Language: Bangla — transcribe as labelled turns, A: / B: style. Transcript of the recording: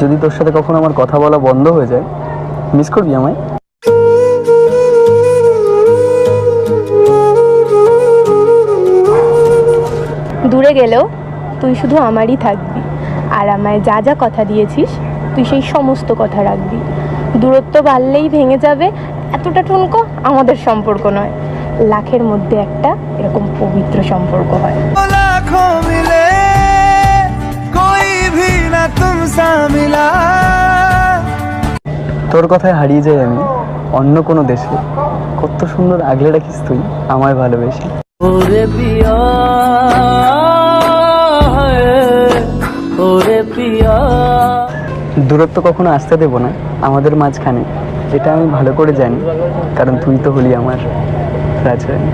A: যদি তোর সাথে কখনো আমার কথা বলা বন্ধ হয়ে যায়, মিস করবি আমায়?
B: দূরে গেলেও তুই শুধু আমারই থাকবি, আর আমায় যা যা কথা দিয়েছিস তুই সেই সমস্ত কথা রাখবি। দূরত্ব বাড়লেই ভেঙে যাবে এতটা ঠুনকো আমাদের সম্পর্ক নয়, লাখের মধ্যে একটা এরকম পবিত্র সম্পর্ক হয়।
A: তোর কথায় হারিয়ে যাই আমি অন্য কোনো দেশে, কত সুন্দর আগলে রাখিস তুই আমায় ভালোবেসে।
C: ওরে পিয়া, ওরে পিয়া।
A: দূরত্ব কখনো আসতে দেবো না আমাদের মাঝখানে, এটা আমি ভালো করে জানি, কারণ তুই তো হলি আমার রাজরানী।